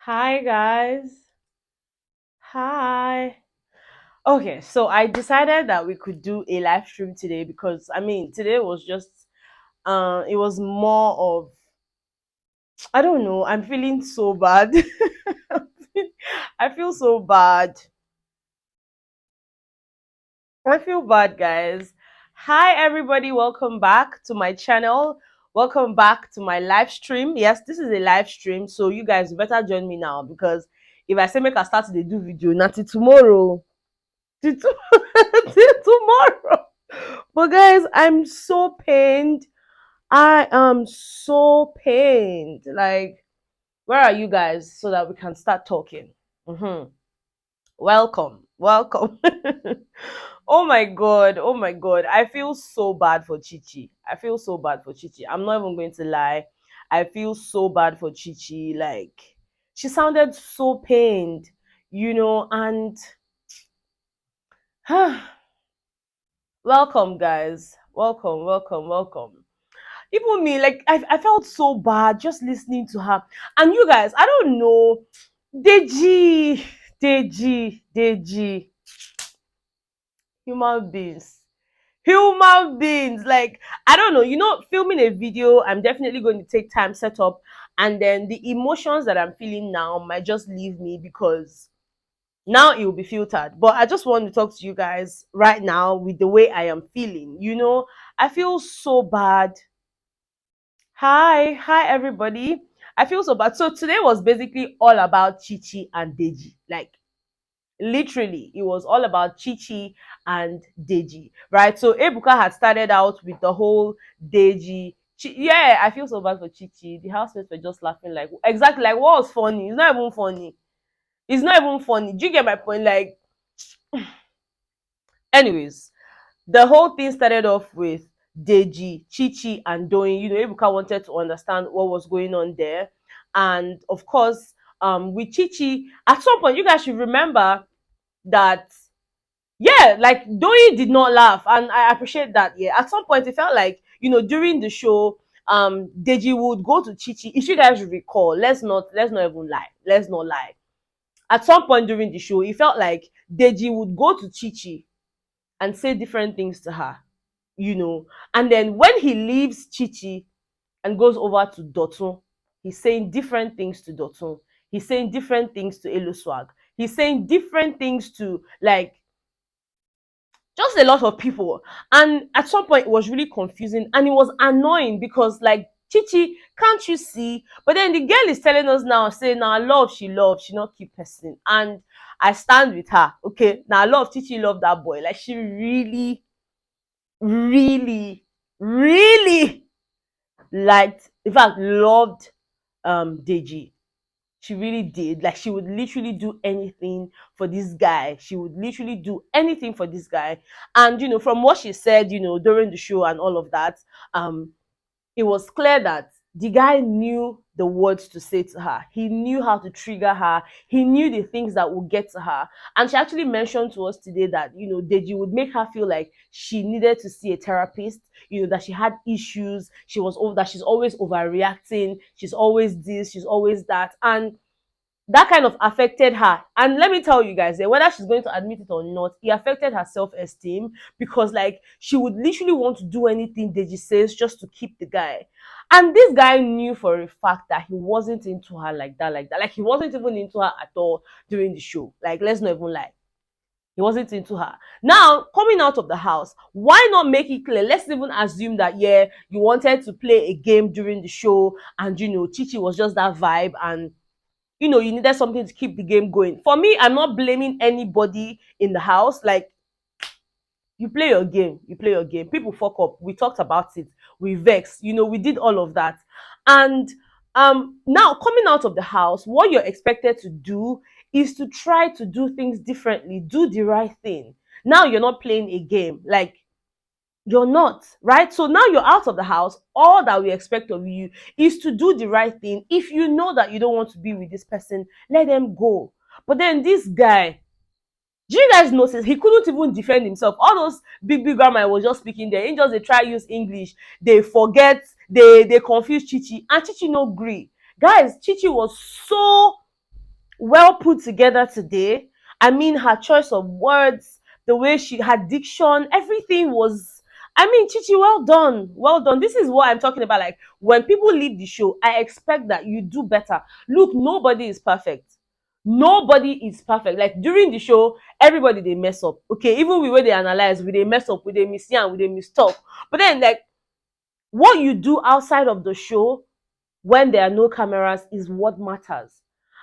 Hi guys. Hi. Okay, so I decided that we could do a live stream today because today was just it was more of I don't know, I'm feeling so bad. I feel so bad. I feel bad, guys. Hi everybody, welcome back to my channel. Welcome back to my live stream. Yes, this is a live stream, so you guys better join me now because if I say make I start to do video, not till tomorrow. Till till tomorrow. But guys, I'm so pained. I am so pained. Like, where are you guys so that we can start talking? hmm Welcome, welcome. Oh my god, oh my god. I feel so bad for Chichi. I feel so bad for Chichi. I'm not even going to lie. I feel so bad for Chichi. Like, she sounded so pained, and welcome, guys. Welcome, welcome, welcome. Even me, like I felt so bad just listening to her. And you guys, I don't know, Deji, Deji, human beings. Human beings. Like, I don't know, filming a video, I'm definitely going to take time set up, and then the emotions that I'm feeling now might just leave me because now it will be filtered. But I just want to talk to you guys right now with the way I am feeling. I feel so bad. Hi everybody. I feel so bad. So today was basically all about Chichi and Deji. Like, literally, it was all about Chichi and Deji, right? So Ebuka had started out with the whole Yeah, I feel so bad for Chichi. The housemates were just laughing, like, exactly, like, what was funny? It's not even funny. It's not even funny. Do you get my point? Like, anyways, the whole thing started off with Deji, Chichi, and Doyin. Ebuka wanted to understand what was going on there. And of course, with Chichi, at some point, you guys should remember that, yeah, like, Doyin did not laugh. And I appreciate that. Yeah, at some point, it felt like, during the show, Deji would go to Chichi. If you guys recall, let's not even lie. Let's not lie. At some point during the show, it felt like Deji would go to Chichi and say different things to her, you know. And then when he leaves Chichi and goes over to Dotun, he's saying different things to Dotun. He's saying different things to Eloswag. He's saying different things to, like, just a lot of people. And at some point, it was really confusing and it was annoying because, like, Chichi, can't you see? But then the girl is telling us now, saying, now love, she not keep person. And I stand with her. Okay, now love, Chichi love that boy. Like, she really, really, really liked, in fact, loved Deji. She really did. Like, she would literally do anything for this guy. She would literally do anything for this guy. And from what she said, during the show and all of that, um, it was clear that the guy knew the words to say to her. He knew how to trigger her. He knew the things that would get to her. And she actually mentioned to us today that, Deji would make her feel like she needed to see a therapist, that she had issues. That she's always overreacting. She's always this, she's always that. And that kind of affected her. And let me tell you guys, whether she's going to admit it or not, it affected her self-esteem because, like, she would literally want to do anything Deji says just to keep the guy. And this guy knew for a fact that he wasn't into her like that, like that. Like, he wasn't even into her at all during the show. Like, let's not even lie. He wasn't into her. Now, coming out of the house, why not make it clear? Let's even assume that, yeah, you wanted to play a game during the show and, Chichi was just that vibe, and you needed something to keep the game going. For me, I'm not blaming anybody in the house. Like, you play your game, you play your game. People fuck up. We talked about it. We vex. We did all of that. And now coming out of the house, what you're expected to do is to try to do things differently, do the right thing. Now you're not playing a game. Like, you're not, right? So now you're out of the house. All that we expect of you is to do the right thing. If you know that you don't want to be with this person, let them go. But then this guy, do you guys notice he couldn't even defend himself? All those big grammar I was just speaking there, angels, they try use English, they forget, they confuse Chichi, and Chichi no agree. Guys, Chichi was so well put together today. I mean, her choice of words, the way her diction, everything was. I mean, Chichi, well done, well done. This is what I'm talking about. Like when people leave the show, I expect that you do better. Look, nobody is perfect. Nobody is perfect. Like during the show, everybody they mess up. Okay, even we where they analyze, we they mess up, we they miss we they mistalk. But then, like what you do outside of the show when there are no cameras is what matters.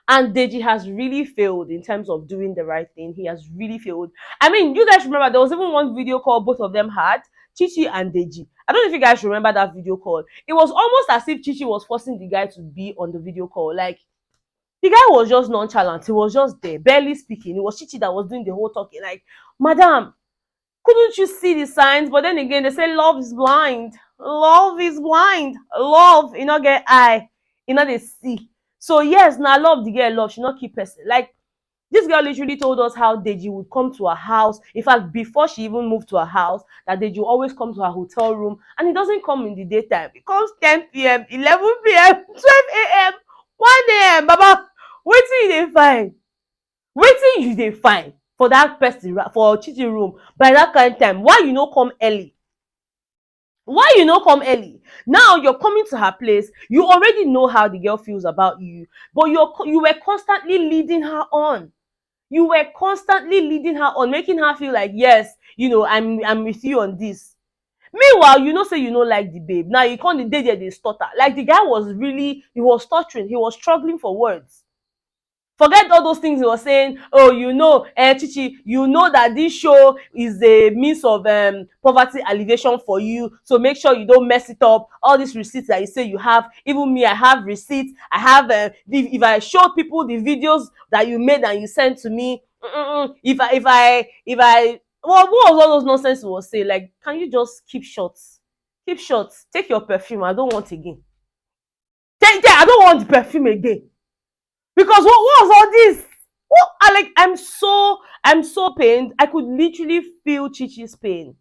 And Deji has really failed in terms of doing the right thing. He has really failed. I mean, you guys remember there was even one video call both of them had, Chichi and Deji. I don't know if you guys remember that video call. It was almost as if Chichi was forcing the guy to be on the video call. Like, the guy was just nonchalant. He was just there, barely speaking. It was Chichi that was doing the whole talking. Like, madam, couldn't you see the signs? But then again, they say love is blind. Love is blind. Love, you not get eye. You know they see. So yes, now love the girl love. She not keep person. Like this girl literally told us how Deji would come to her house. In fact, before she even moved to her house, that Deji will always come to her hotel room, and he doesn't come in the daytime. He comes 10 p.m., 11 p.m., 12 a.m., 1 a.m. Baba, wetin you dey find? Wetin you dey find for that person for Chichi room by that kind of time? Why you no come early? Why you no come early? Now you're coming to her place. You already know how the girl feels about you, but you were constantly leading her on. You were constantly leading her on, making her feel like, yes, you know, I'm with you on this. Meanwhile, you know, say you no like the babe. Now you can't the day there they stutter. Like the guy was really, he was stuttering, he was struggling for words. Forget all those things he was saying. Oh, you know, Chichi, you know that this show is a means of poverty alleviation for you. So make sure you don't mess it up. All these receipts that you say you have, even me, I have receipts. I have, if I show people the videos that you made and you sent to me, well, what was all those nonsense he was saying? Like, can you just keep short? Keep short. Take your perfume. I don't want again. I don't want the perfume again. Because what was all this? I'm so pained. I could literally feel Chichi's pain.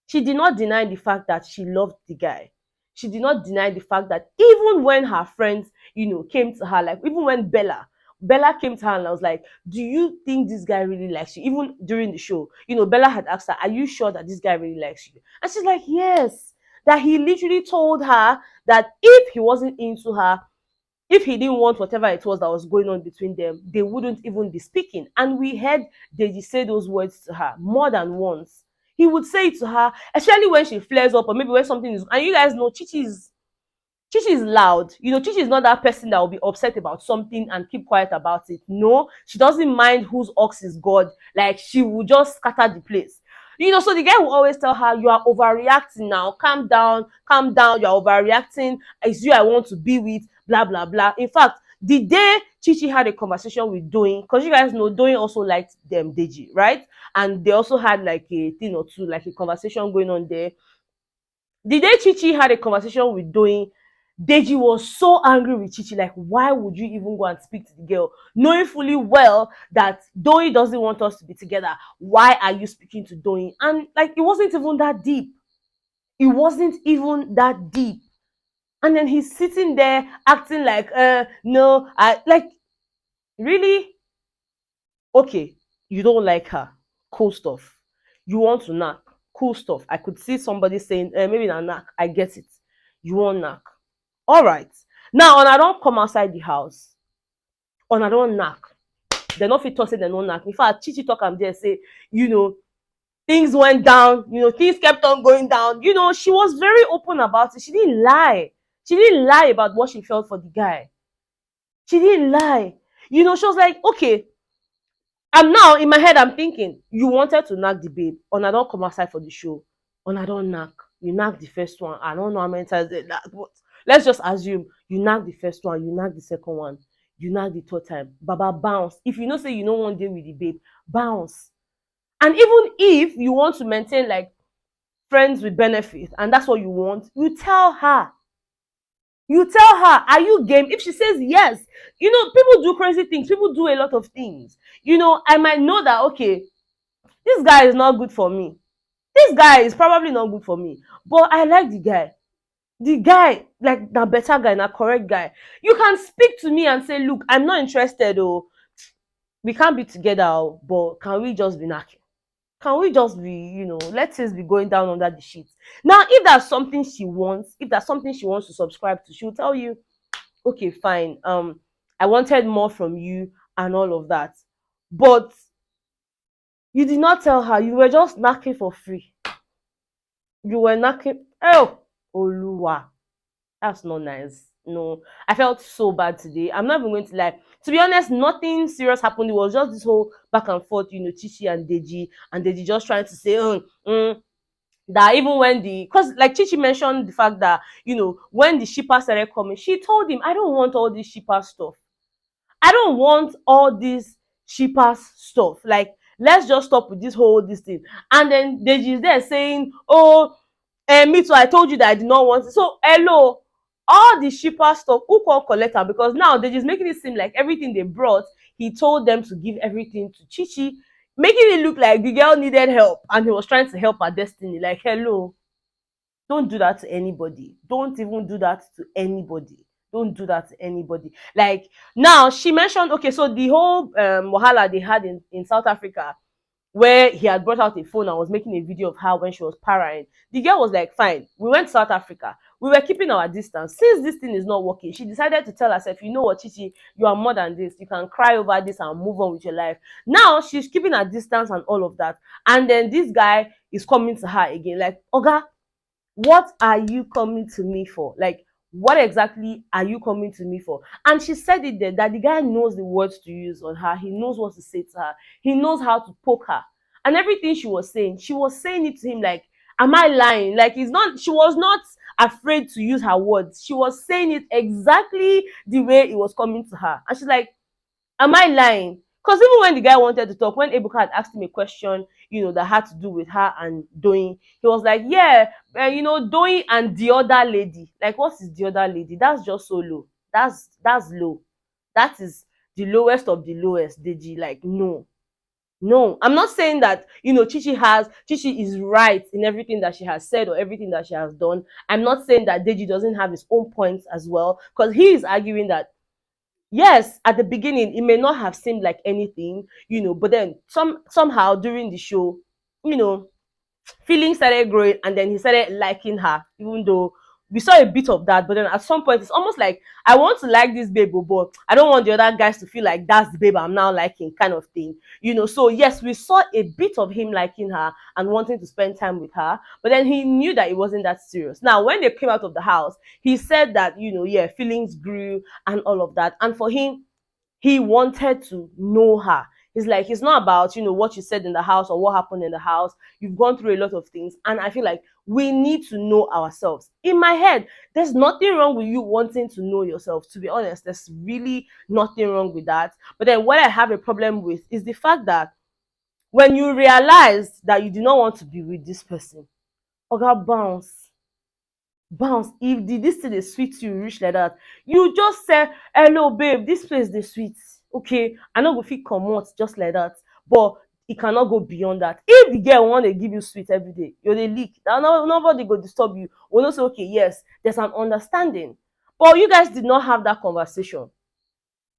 She did not deny the fact that she loved the guy. She did not deny the fact that even when her friends, you know, came to her, like even when Bella came to her and I was like, do you think this guy really likes you? Even during the show, you know, Bella had asked her, are you sure that this guy really likes you? And she's like, yes. That he literally told her that if he wasn't into her, if he didn't want whatever it was that was going on between them, they wouldn't even be speaking. And we heard Deji say those words to her more than once. He would say it to her, especially when she flares up or maybe when something is. And you guys know Chichi is loud. You know, Chichi is not that person that will be upset about something and keep quiet about it. No, she doesn't mind whose ox is God. Like she will just scatter the place. You know, so the guy will always tell her, you are overreacting now. Calm down, you're overreacting. It's you I want to be with, blah, blah, blah. In fact, the day Chichi had a conversation with Doyin, because you guys know Doyin also liked them, Deji, right? And they also had like a thing or two, like a conversation going on there. The day Chichi had a conversation with Doyin, Deji was so angry with Chichi, like, why would you even go and speak to the girl? Knowing fully well that Doyin doesn't want us to be together. Why are you speaking to Doyin? And like, it wasn't even that deep. It wasn't even that deep. And then he's sitting there acting like, no, like, really? Okay, you don't like her. Cool stuff. You want to knock. Cool stuff. I could see somebody saying, maybe not knock. I get it. You want knock. All right. Now, on I don't come outside the house. On I don't knock. They not fit talk say they don't knock. In fact, Chichi talk am there say, you know, things went down. You know, things kept on going down. You know, she was very open about it. She didn't lie. She didn't lie about what she felt for the guy. She didn't lie. You know, she was like, okay. And now in my head, I'm thinking, you wanted to knock the babe. On I don't come outside for the show. On I don't knock. You knock the first one. I don't know how many times they knock, but let's just assume you knock the first one, you knock the second one, you knock the third time. Baba bounce. If you know say you don't want to deal with the babe, bounce. And even if you want to maintain like friends with benefit and that's what you want, you tell her. You tell her, are you game? If she says yes, you know, people do crazy things. People do a lot of things. You know, I might know that, okay, this guy is not good for me. This guy is probably not good for me. But I like the guy. The guy, like the better guy, the correct guy. You can speak to me and say, look, I'm not interested, oh. we can't be together, oh, but can we just be knacking? Can we just be, let us be going down under the sheets? Now, if there's something she wants, if there's something she wants to subscribe to, she'll tell you, okay, fine. I wanted more from you and all of that. But you did not tell her, you were just knacking for free. You were knacking. Oh, Oluwa. That's not nice. No, I felt so bad today. I'm not even going to lie. To be honest, nothing serious happened. It was just this whole back and forth, Chichi and Deji just trying to say, that even when because like Chichi mentioned the fact that, when the shipper started coming, she told him, I don't want all this shipper stuff. I don't want all this shipper stuff. Like, let's just stop with this thing. And then Deji is there saying, oh, me too, I told you that I did not want it. So hello, all the shipper stuff, who call collector? Because now they're just making it seem like everything they brought, he told them to give everything to Chichi, making it look like the girl needed help and he was trying to help her destiny. Like, hello, don't do that to anybody. Don't even do that to anybody. Don't do that to anybody. Like, now she mentioned, okay, so the whole wahala they had in South Africa, where he had brought out a phone and was making a video of her when she was parrying. The girl was like, fine, we went to South Africa. We were keeping our distance. Since this thing is not working, she decided to tell herself, you know what, Chichi, you are more than this. You can cry over this and move on with your life. Now she's keeping her distance and all of that. And then this guy is coming to her again, like, Oga, what are you coming to me for? Like, what exactly are you coming to me for? And she said it there that the guy knows the words to use on her. He knows what to say to her. He knows how to poke her. And everything she was saying it to him like, am I lying? Like, she was not afraid to use her words. She was saying it exactly the way it was coming to her. And she's like, am I lying? Because even when the guy wanted to talk, when Ebuka had asked him a question, that had to do with her and Doing, he was like, yeah, Doing and the other lady. Like, what is the other lady? That's just so low. That's low. That is the lowest of the lowest, Deji. Like, no. No, I'm not saying that, Chichi is right in everything that she has said or everything that she has done. I'm not saying that Deji doesn't have his own points as well, because he is arguing that yes, at the beginning it may not have seemed like anything, but then somehow during the show, you know feelings started growing, and then he started liking her, even though we saw a bit of that. But then at some point it's almost like, I want to like this babe, but I don't want the other guys to feel like that's the babe I'm now liking, kind of thing. So yes, we saw a bit of him liking her and wanting to spend time with her, but then he knew that it wasn't that serious. Now when they came out of the house, he said that, yeah, feelings grew and all of that. And for him, he wanted to know her. It's like, it's not about, what you said in the house or what happened in the house. You've gone through a lot of things. And I feel like we need to know ourselves. In my head, there's nothing wrong with you wanting to know yourself. To be honest, there's really nothing wrong with that. But then what I have a problem with is the fact that when you realize that you do not want to be with this person, oga, bounce. If this thing dey sweet you reach like that, you just say, hello babe, this place dey sweet, okay, I no go fit comot just like that. But e cannot go beyond that. If the girl wan dey give you sweet everyday, you dey lick, nobody go disturb you. We know say, okay, yes, there's an understanding. But you guys did not have that conversation.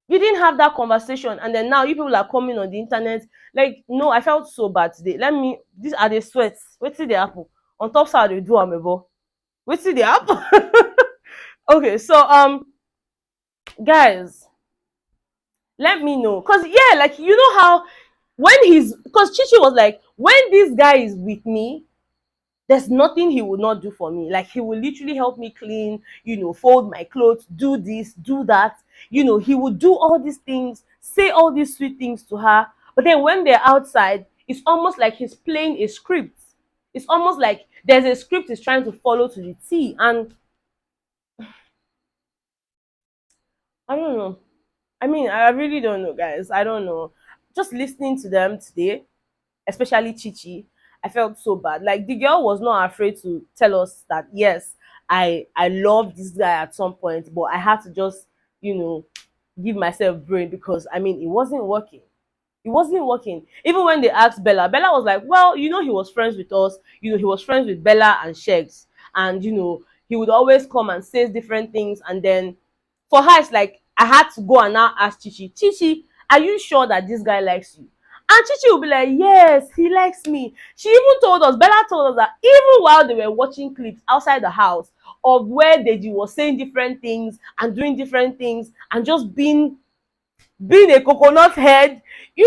You didn't have that conversation, and then now you people are coming on the internet. Like, no, I felt so bad today. These are the sweats, wetin dey happen on top side dey do Amebo, wetin dey happen? Okay, so guys, let me know, because yeah, like, how when because Chichi was like, when this guy is with me, there's nothing he would not do for me. Like, he will literally help me clean, fold my clothes, do this, do that. He would do all these things, say all these sweet things to her. But then when they're outside, it's almost like he's playing a script. It's almost like there's a script he's trying to follow to the T. And I don't know. I mean, I really don't know, guys. I don't know. Just listening to them today, especially Chichi, I felt so bad. Like, the girl was not afraid to tell us that, yes, I love this guy at some point, but I had to just, give myself brain, because I mean, it wasn't working. It wasn't working. Even when they asked Bella was like, well, he was friends with us. He was friends with Bella and Shegs. And, he would always come and say different things. And then for her, it's like, I had to go and now ask Chichi. Chichi, Are you sure that this guy likes you? And Chichi will be like, yes, he likes me. She even told us, Bella told us that even while they were watching clips outside the house of where Deji was saying different things and doing different things and just being a coconut head, she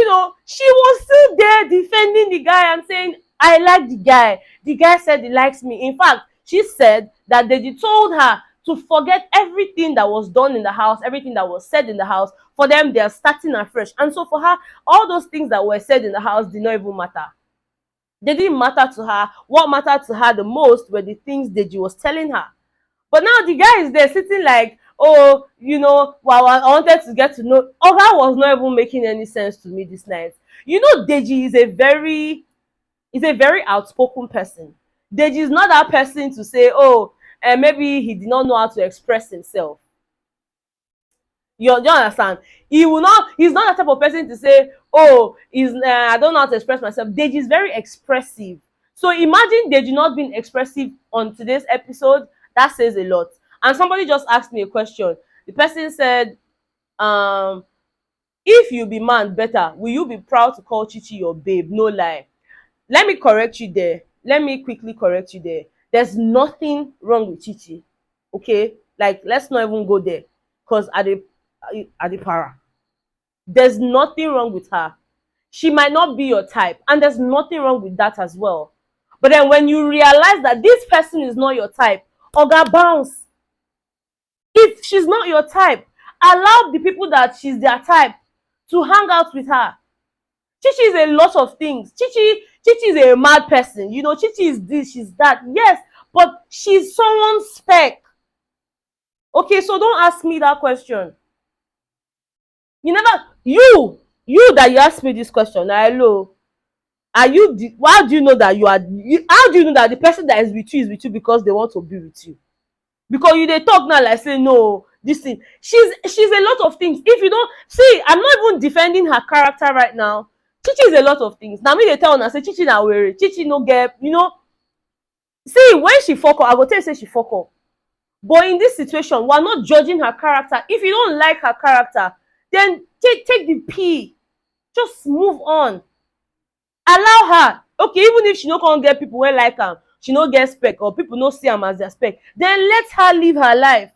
was still there defending the guy and saying, I like the guy. The guy said he likes me. In fact, she said that Deji told her to forget everything that was done in the house, everything that was said in the house. For them, they are starting afresh. And so for her, all those things that were said in the house did not even matter. They didn't matter to her. What mattered to her the most were the things Deji was telling her. But now the guy is there sitting like, oh, well, I wanted to get to know. Oga was not even making any sense to me this night. Deji is a very outspoken person. Deji is not that person to say, oh, maybe he did not know how to express himself. You understand? He's not the type of person to say, oh, I don't know how to express myself. Deji is very expressive. So imagine Deji not being expressive on today's episode. That says a lot. And somebody just asked me a question. The person said, if you be man better, will you be proud to call Chichi your babe? No lie. Let me correct you there. Let me quickly correct you there. There's nothing wrong with Chichi. Okay? Like, let's not even go there. Because at the para. There's nothing wrong with her. She might not be your type. And there's nothing wrong with that as well. But then when you realize that this person is not your type, oga bounce. If she's not your type, allow the people that she's their type to hang out with her. Chichi is a lot of things. Chichi is a mad person. Chichi is this, she's that. Yes, but she's someone's spec. Okay, so don't ask me that question. You that you asked me this question. Hello. How do you know that how do you know that the person that is with you because they want to be with you? Because you dey talk now like say no, this thing. She's a lot of things. If you don't see, I'm not even defending her character right now. Chichi is a lot of things. Now me dey tell una say Chichi na were. Chichi no get, see, when she fuck up, I go tell you say she fuck up. But in this situation, we're not judging her character. If you don't like her character, then take the P. Just move on. Allow her. Okay, even if she no come get people wey like am, she no get spec or people no see am as their spec, then let her live her life.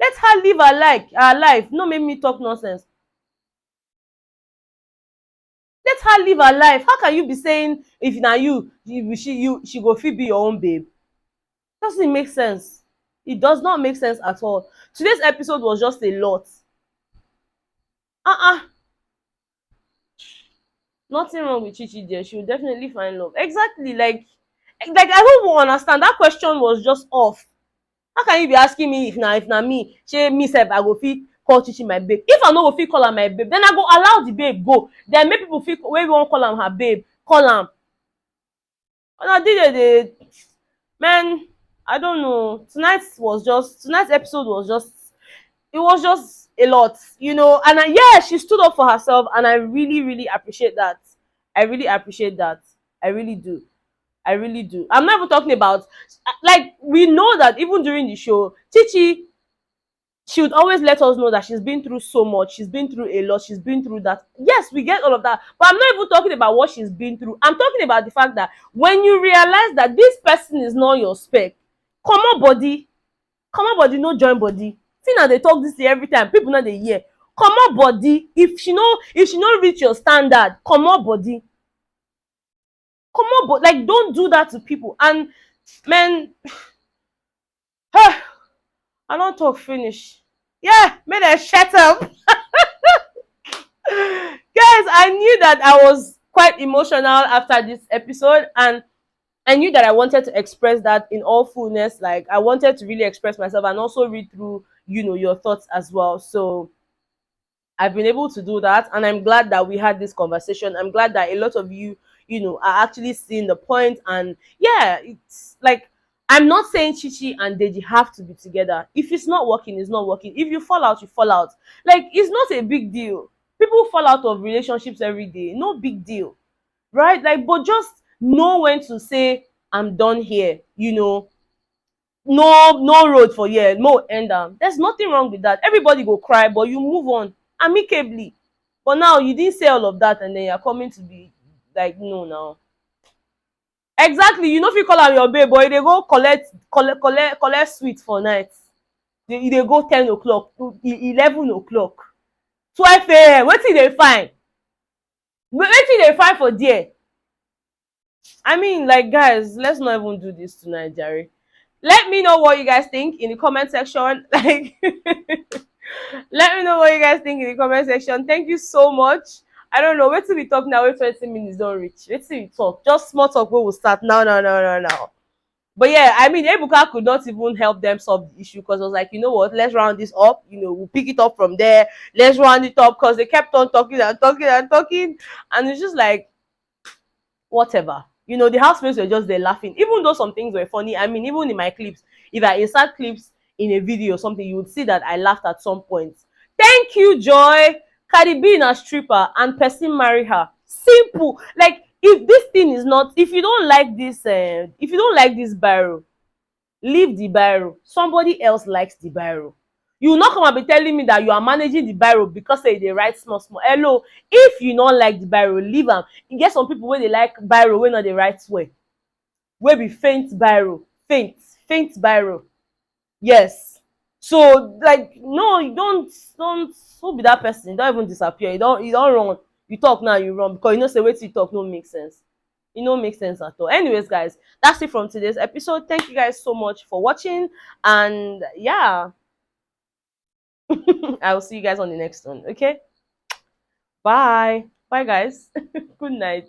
Let her live her life. No make me talk nonsense. Let her live her life. How can you be saying if na she go fit be your own babe? Doesn't make sense. It does not make sense at all. Today's episode was just a lot. Nothing wrong with Chichi there. She will definitely find love. Exactly. Like I don't understand. That question was just off. How can you be asking me if na me, say me sef I go fit call Chichi my babe? If I no go fit call am my babe, then I go allow the babe go. Then make people fit wey wan call am her babe, call am. Una dey man, I don't know. Tonight's episode was just a lot, and she stood up for herself, and I really, really appreciate that. I really appreciate that. I really do. I really do. I'm not even talking about, like, we know that even during the show, Chichi, she would always let us know that she's been through so much. She's been through a lot. She's been through that. Yes, we get all of that. But I'm not even talking about what she's been through. I'm talking about the fact that when you realize that this person is not your spec, come on body, no join body. See now they talk this thing every time. People know they hear. Come on body. If she no reach your standard, come on body. Come on, but like, don't do that to people. And man, I don't talk finish. Yeah, may they shut up. Guys, I knew that I was quite emotional after this episode, and I knew that I wanted to express that in all fullness. Like, I wanted to really express myself and also read through, your thoughts as well. So I've been able to do that, and I'm glad that we had this conversation. I'm glad that a lot of you, are actually seeing the point. And yeah, it's like, I'm not saying Chichi and Deji have to be together. If it's not working, it's not working. If you fall out, you fall out. Like, it's not a big deal. People fall out of relationships every day. No big deal, right? Like, but just know when to say, I'm done here. no road for here, no end am. There's nothing wrong with that. Everybody go cry, but you move on amicably. But now you didn't say all of that, and then you're coming to be like, no, now. Exactly, you know if you call am your babe, but they go collect sweet for night. They go 10 o'clock, 11 o'clock, 12 a.m. Wetin dey find? Wetin dey find for there? I mean, like, guys, let's not even do this tonight, Jerry. Let me know what you guys think in the comment section. Like, let me know what you guys think in the comment section. Thank you so much. I don't know. Wait till we talk now. Wait 20 minutes don't reach. Wait till we talk. Just small talk. We will start now. Now. But yeah, I mean, Ebuka could not even help them solve the issue because I was like, you know what? Let's round this up. We'll pick it up from there. Let's round it up because they kept on talking and talking and talking, and it's just like, whatever. The housemates were just there laughing. Even though some things were funny, I mean, even in my clips, if I insert clips in a video or something, you would see that I laughed at some point. Thank you, Joy. Cardi B in a stripper and person marry her. Simple. Like, if this thing is not, if you don't like this barrel, leave the barrel. Somebody else likes the barrel. You will not come and be telling me that you are managing the barrel because say they write small. Hello, if you not like the barrel, leave am. You get some people wey dey like barrel wey no dey write well, wey be faint barrel, faint barrel. Yes. So, like, no, you don't who be that person? You don't even disappear. You don't run. You talk now, you run because you know say wetin you talk no make sense. It no make sense at all. Anyways, guys, that's it from today's episode. Thank you guys so much for watching, and yeah. I will see you guys on the next one. Okay, bye guys. Good night.